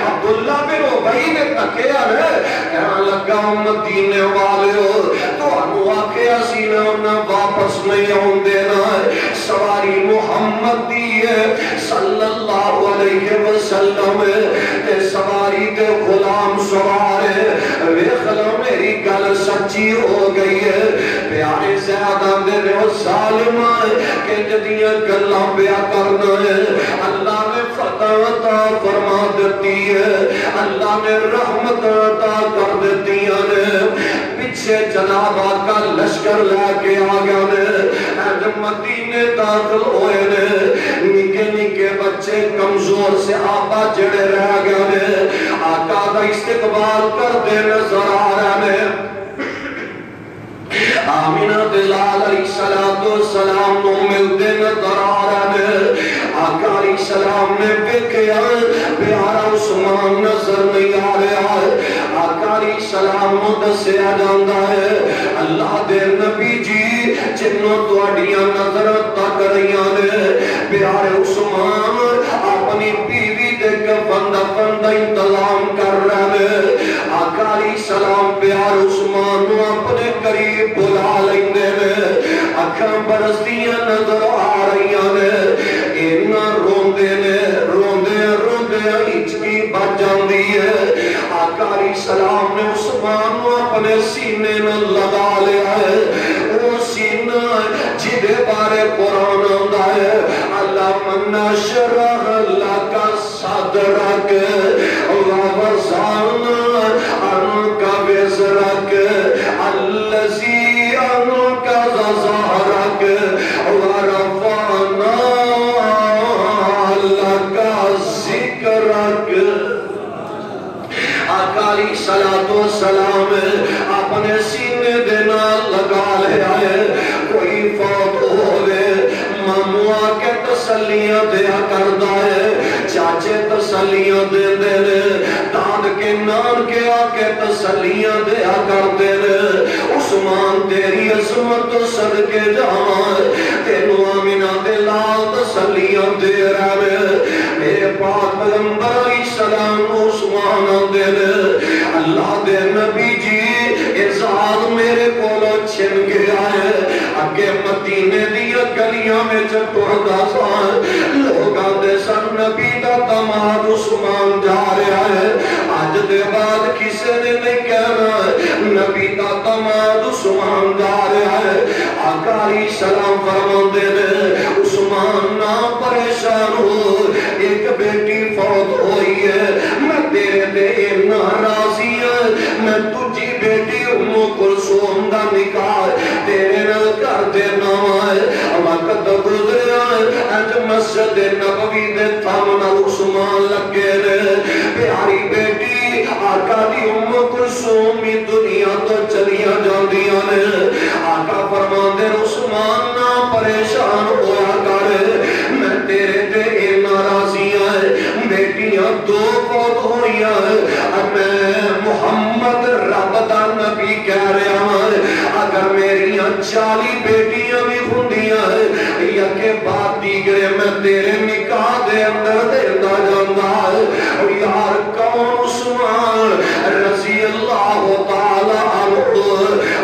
عبداللہ بن ابی نے تکیا نے کہاں لگا مدینے والے ہو تو انو آکے اسینا انہا واپس نہیں آن دینا ہے سواری محمد دی ہے صلی اللہ علیہ وسلم تے سواری تے غلام سوار ہے ویخلا میری گل سچی ہو گئی ہے پیارے زیادہ میرے ظالم کہ جدیاں گلہ بیا کرنا ہے اللہ نے فتح عطا فرما دیتی ہے اللہ نے رحمت عطا کر دیتی ہے پیچھے جناب آقا لشکر لے کے آگیا نے جب مدینے داخل ہوئے نے نکے نکے بچے کمزور سے آبا جڑے رہ گیا نے آقا دا استقبال کر دے نظر آ رہا نے آمینہ دلال علیہ السلام نو ملتے نظر آ رہا نے آقا علیہ السلام نے بکیا پیارا عثمان نظر نہیں آ رہا ہے آقا علیہ السلام نو دسیا جاندہ ہے اللہ دے نبی جی جنوں توڑیاں نظر تک رہیاں نے پیارے عثمان اپنی بیوی دے کفن دفن دا انتظام کر رہے ہیں آقا علیہ السلام پیارے عثمان نو اپنے قریب بلا لیندے نے اکھاں برسدیاں نظر آ رہیاں نے اینا روندے ہچکی بچ جاندی ہے آقا علیہ السلام نے عثمان نو اپنے سینے نہ لگا لیا ہے وہ سینہ جدے بارے قرآن آندہ ہے اللہ من شرح لک صدرک ووضعنا عنک وزرک الذی انقض ظہرک ورفعنا لک ذکرک آقا علیہ السلام اپنے سینے دینا لگا لے آئے کوئی فوت ہوئے ماموہ کے تسلیاں دیا کردہ ہے چاچے تسلیاں دے دے داد کے نان کے آکے تسلیاں دیا کردے عثمان تیری عظمت صدقے جان تینو آمینہ دلال تسلیاں دے رہے میرے پاک پیغمبر علیہ السلام عثمان دے اللہ دے نبی جی ازاد میرے کولو چھن گیا ہے اگے مدینے دیا گلیاں میں چٹوڑا سان لوگاں دے سن نبی دا دماد عثمان جا رہا ہے آج دے بعد کسے نے نہیں کہنا نبی دا دماد عثمان جا رہا ہے آقا علیہ السلام فرمان دے عثمان نہ پریشان ہو ایک بیٹی فوت ہوئی ہے میں تیرے دے ناراضی ہے میں تجھی بیٹی ام کلثوم دا نکاح تیرے نال کر دینا ہے وقت گزریا اج مسجد نبوی دے تھامنا عثمان لگے نے پیاری بیٹی آقا دی ام کلثوم دنیا تو چلیاں جاندیاں نے آقا فرمان دے عثمان نہ پریشان ہویا کر میں تیرے تے ناراضیاں بیٹیاں دو فوت ہوئیاں میں محمد رب دا نبی کہہ رہا ہوں اگر میری 40 بیٹیاں بھی ہوندیاں یا کہ بات دیگرے میں تیرے نکاح دے اندر دیتا جاندہ اور یار کون عثمان رضی اللہ تعالی عنہ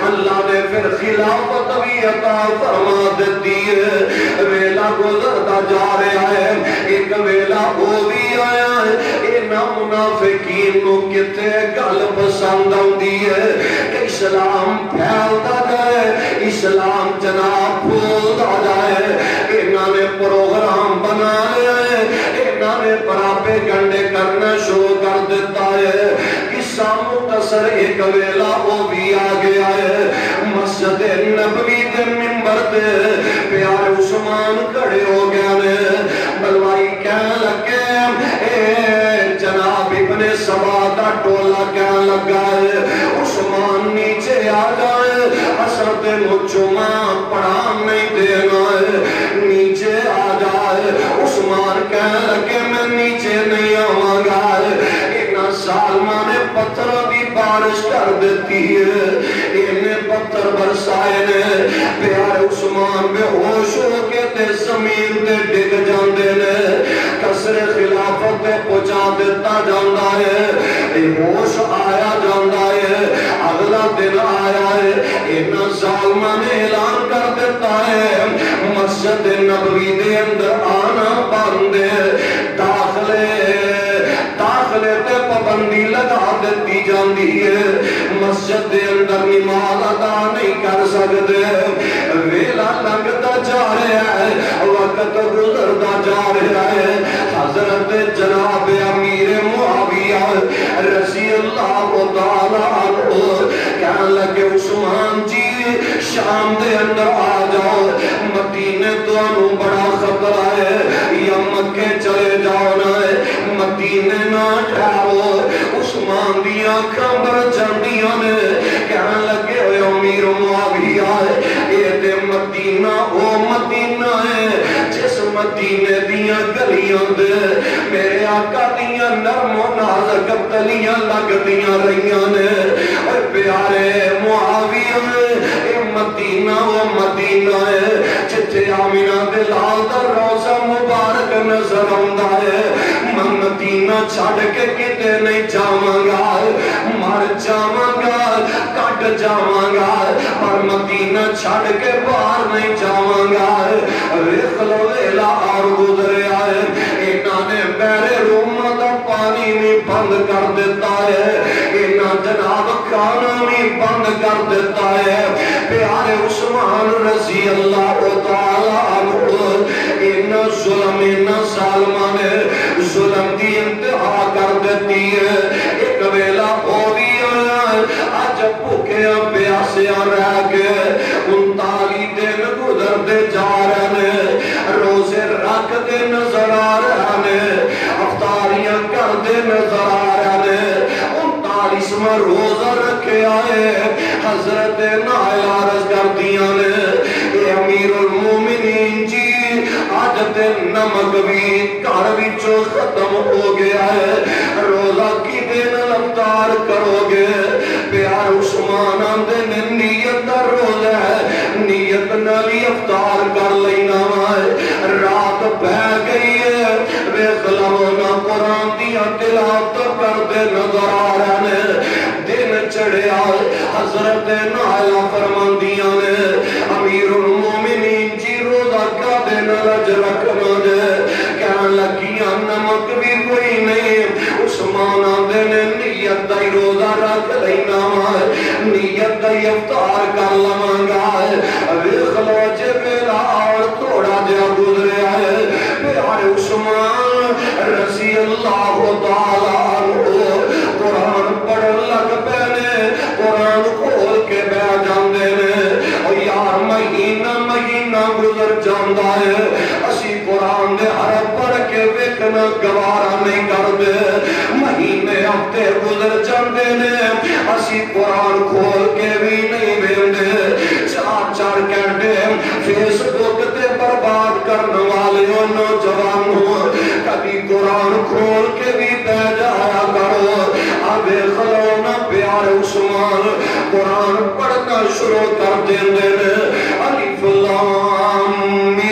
اللہ نے پھر خلافت بھی عطا فرما دیتی ہے ویلا گزر بڑھتا جا رہا ہے. ایک ویلا وہ بھی آیا ہے منافقین کو کتے گل پسند آتی ہے کہ اسلام پھیلتا جائے, اسلام جناب پھولتا جائے. انہوں نے پروگرام بنا لیا ہے, انہوں نے پراپے گنڈے کرنا شروع کر دیتا ہے. قصہ مختصر ایک ویلا وہ بھی آ گیا ہے. مسجد نبوی کے منبر تے پیارے عثمان کھڑے ہو گئے نے. بلوائی کہنے لگے جناب ابن سبا کا ٹولا کہنے لگا ہے عثمان نیچے آ جائے, حضرت مجھما پڑھا نہیں دینا ہے, نیچے آ جائے. عثمان کہنے لگے میں نیچے نہیں آواں گا. سالمہ نے پتھر بھی بارش کر دیتی ہے, انہیں پتھر برسائے نے. پیارے عثمان بے ہوش ہو کے تے زمین تے ڈگ جاندے نے. کسر خلافت پہنچا دیتا جاندا ہے, ہوش آیا جاندا ہے. اگلا دن آیا ہے, انہاں ظالمہ نے اعلان کر دیتا ہے مسجد نبوی دے اندر آنا بند ہے. داخلے تے پابندی لگا دیتی جاندی ہے. مسجد دے اندر نماز ادا نہیں کر سکتے. ویلا لنگتا جا رہا ہے, وقت گزرتا جا رہا ہے. حضرت جناب امیر معاویہ رضی اللہ تعالیٰ عنہ کہنے لگے عثمان جی شام دے اندر آ جاؤ, مدینے تو انہوں بڑا خطرہ ہے, یا مکے چلے جاؤ نہ ہے, مدینے نہ جاؤ. عثمان دیاں خبر جاندیاں نے کہنے لگے ہوئے امیر معاویہ اے تے مدینہ او مدینہ ہے جس مدینے دیاں گلیاں دے میرے آقا دیاں نرم و نازک تلیاں لگ دیاں رہیاں نے. اے پیارے معاویہ اے مدینہ او مدینہ ہے جتھے آمینہ دے لال دا روزہ مبارک نظر آندا ہے. میں مدینہ چھڑ کے کتے نہیں جاواں گا, مر جاواں گا, کٹ جاواں گا, پر مدینہ چھڑ کے باہر نہیں جاواں گا. ویکھ لو ویلا اور گزریا ہے, انہاں نے میرے روم دا پانی بھی بند کر دیتا ہے, انہاں جناب کھانا بھی بند کر دیتا ہے. پیارے عثمان رضی اللہ تعالیٰ عنہ ان ظلم ان ظالمہ نے ظلم دی انتہا کر دیتی ہے. ایک ویلا ہو بھی آیا آج بھوکیاں پیاسیاں رہ کے 39 دن گزرتے جا رہے ہیں, روزے رکھتے نظر آ رہے ہیں, افطاریاں کرتے نظر آ رہے ہیں. 39واں روزہ رکھے آئے حضرت نائلہ عرض کر دیا نے اے امیر المومنین جی آج تے نمک بھی گھر وچوں ختم ہو گیا ہے, روزہ کی دن افطار کرو گے. پیار عثمان آندے نے نیت دا روزہ ہے, نیت نالی افطار کر لینا ہے. رات پہ گئی ہے, ویکھ لو نا قرآن دیا تلاوت کرتے نظر آ رہے ہیں. دن چڑھیا حضرت نائلہ فرماندیاں نے امیر المومنین جی روزہ کا دن رج رکھنا دے. کہنے لگیاں نمک بھی کوئی نہیں. عثمان آندے نے نیت دائی روزہ رکھ لینا ہے, نیت دائی افطار کر لواں گا. ویکھ لو جے میرا اور تھوڑا جہا گزریا ہے. پیارے عثمان رضی اللہ تعالیٰ عنہ قرآن پڑھن لگ پہنے, قرآن کھول کے بہ جاندے نے. اور یار مہینہ مہینہ گزر جاندا ہے, اسی قرآن دے حرف پڑھ کے ویکھنا گوارا نہیں کردے. مہینے ہفتے گزر جاندے نے, اسی قرآن کھول کے بھی نہیں ویندے. 4 گھنٹے فیس بک تے برباد کرنے والے نوجوانوں کبھی قرآن کھول کے بھی بہ جایا کرو. اب خلو نا پیارے عثمان قرآن پڑھنا شروع کر دیندے نے. الف لام میم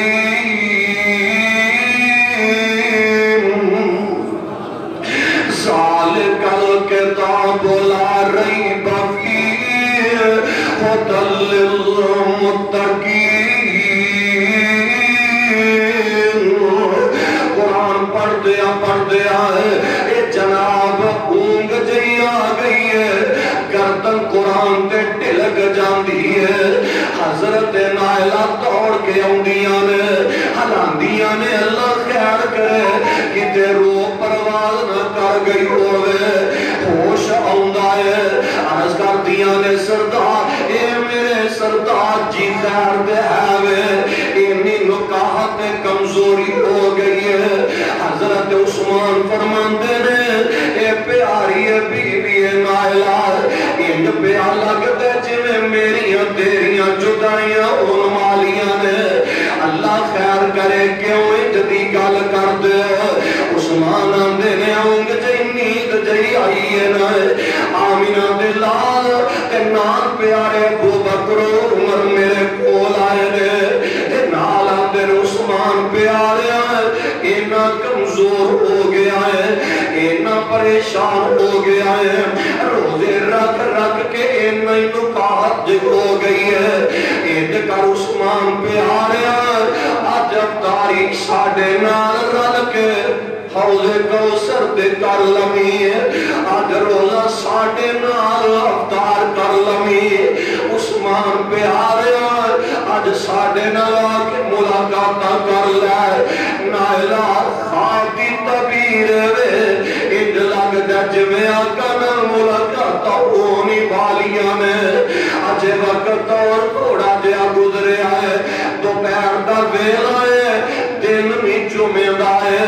ذالک الکتاب لا ریب فیہ ھدی للمتقین. گردن قرآن تے ٹلک جاندی ہے حضرت نائلہ دوڑ کے آندیاں نے ہلاندیاں نے اللہ خیر کرے کتے روح پرواز نہ کر گئی ہوئے ہوش آندہ ہے عرض کر دیاں نے سردار اے میرے سردار جی خیر دے ہے اینی نکاحت کمزوری ہو گئی ہے حضرت عثمان فرماندے نے اے پیاری بی بی نائلہ انج پیا لگتے جویں میریاں تیریاں جدائیاں ان والیاں نے اللہ خیر کرے کیوں انج دی گل کر دے عثمان آندے نے اونگ جئی نیند جئی آئی ہے نا آمینہ دے لال تے نال پیارے ابو بکر عمر میرے کول آئے نے نال آندے نے عثمان پیارے اینا کمزور ہو گیا ہے اینا پریشان ہو گیا ہے روزے رکھ رکھ کے اینا ہی نکاحت ہو گئی ہے ایڈ کر عثمان پیارے آج افطاری ساڑھے نال رل کے حوض کوثر تے کر لمی آج روزہ ساڑھے نال افطار کر لمی عثمان پیارے آج ساڑھے نال آکے ملاقاتہ کر لائے نائلہ خاکی تبیر وے انج لگ جج میں آقا نہ ملاقاتہ ہونی والیاں نے آج وقت اور تھوڑا جیا گزرے آئے دوپہر دا ویلا ہے دن میں جمعہ ہے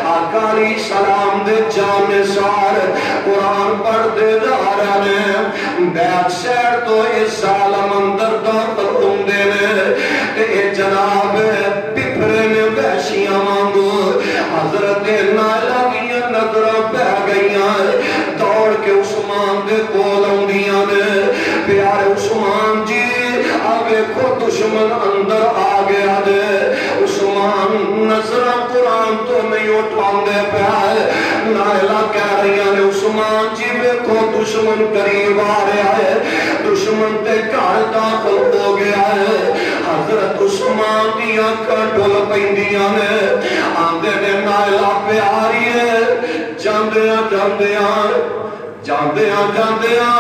آقا علیہ السلام دے جانے سار قرآن پڑھ دے جا رہے نے بیت شہر تو اس سالم اندر داخل ہوندے نے اے جناب پپرے نے وحشیاں مانگو حضرت نائلہ کی نظرہ پہ گئیاں دوڑ کے عثمان دے کول آندیاں نے پیارے عثمان جی آگے کو دشمن اندر آگیا دے عثمان نظرہ قرآن تو نہیں اٹھان دے پہ آئے نائلہ کہہ رہی ہیں عثمان جی بے کو دشمن قریب آ رہا ہے دشمن تے گھر داخل ہو گیا ہے حضرت عثمان دیاں کٹول پیندیاں نے آندے نے نائلہ پیاری ہے جاندیاں جاندیاں جاندیاں جاندیاں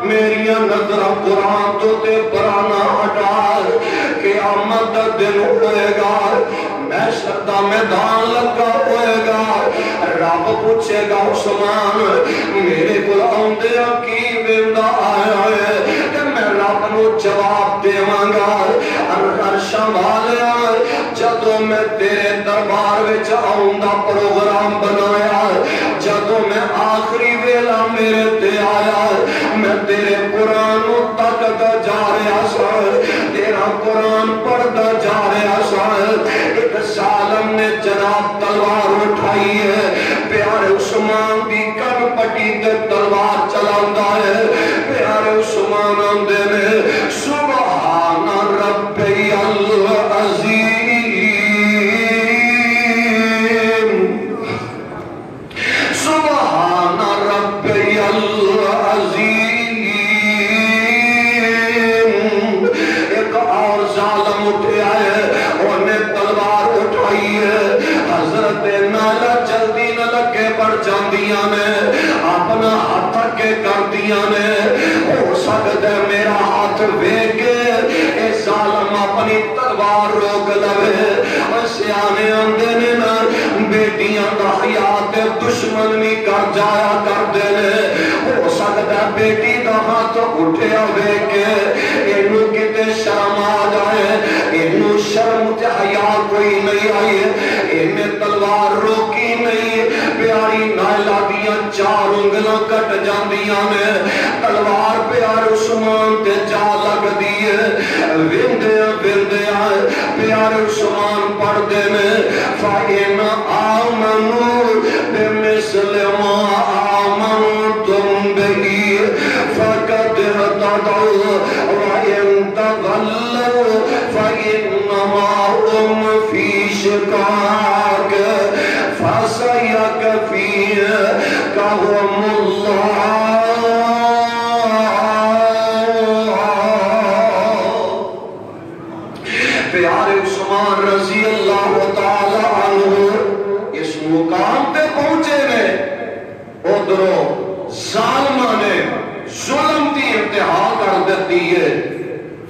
میریاں نظرہ قرآن تو تے پرانا ہٹار قیامت دا دن ہوئے گا محشر دا میدان لگا ہوئے گا رب پوچھے گا عثمان میرے کو آندیاں کی ویندہ آیا ہے کہ میں رب نو جواب دے مانگا عرشاں والیا جدوں میں تیرے دربار وچ آؤندا پروگرام بنایا جدوں میں آخری ویلا میرے تے آیا میں تیرے قرآن تک دا جا رہا سا تیرا قرآن پڑھدا جا رہا سا ایک سالم نے جناب تلوار اٹھائی ہے پیارے عثمان دی کن پٹی تے تلوار چلاندہ ہے پیارے عثمان آندے نے سبحان ربی العظیم سبحان ربی العظیم ایک اور ظالم اٹھیا ہے انہیں تلوار اٹھائی ہے حضرت نائلہ جلدی نہ لگے پڑ جاندیاں نے اپنا ہاتھ کے کر دیاں نے ہو سکتا ہے میرا ہاتھ ویکے اے ظالم اپنی تلوار روک لوے سیانے آندے نے نا بیٹیاں دا حیات دشمن نہیں کر جایا کر دے نے ہو سکتا ہے بیٹی دا ہاتھ اٹھیا ویکے انہوں کتے شرم آ جائے انہوں شرم تے حیا کوئی نہیں آئی انہیں تلوار روکی نہیں پیاری نائلہ دیاں چار انگلوں کٹ جاندیاں میں تلوار پیار عثمان تے جا لگ دیئے وندیاں وندیاں پیار عثمان پڑھ دے میں فَإِنْ آمَنُوا بِمِثْلِ مَا آمَنْتُمْ بِهِ فَقَدْ اهْتَدَوْا وَإِنْ تَوَلَّوْا فَإِنَّمَا هُمْ فِي شِقَاقٍ فَسَيَكْفِيكَهُمُ اللَّهُ پیارے عثمان رضی اللہ تعالی عنہ اس مقام پہ پہنچے میں ادھروں ظالمہ نے ظلم دی دیتی ہے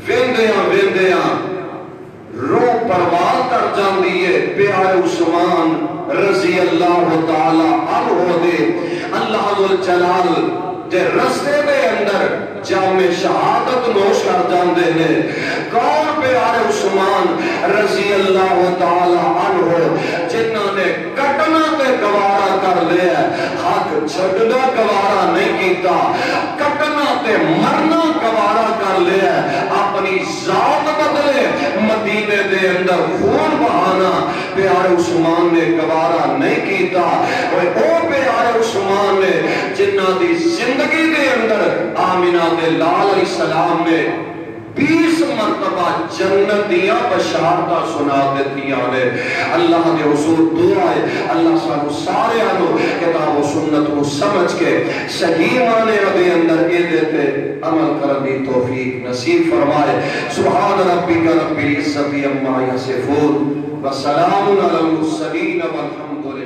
ویندیاں روح پرواز کر جاندی ہے پیارے عثمان رضی اللہ تعالی عنہ دے اللہ ذوالجلال جے رستے دے اندر جام شہادت نوش کر جاندے ہیں کون پیارے عثمان رضی اللہ تعالی عنہ جنہاں نے کٹنا تے گوارا کر لیا حق چھڑنا گوارا نہیں کیتا کٹنا تے مرنا گوارا کر لیا اپنی ذات بدلے مدینے دے اندر خون بہانا پیارے عثمان نے گوارا نہیں کیتا او پیارے عثمان نے جنہ دی زندگی دے اندر آمینہ دے لال علیہ السلام نے 20 مرتبہ جنت دیا بشارتہ سنا دیتیاں نے اللہ دے حضور دعا ہے اللہ سانو سارے آنو کتاب و سنت کو سمجھ کے صحیح معنی دے اندر اے دیتے عمل کرنی توفیق نصیب فرمائے سبحان ربک رب العزت عما یصفون وسلام علی المرسلین والحمد للہ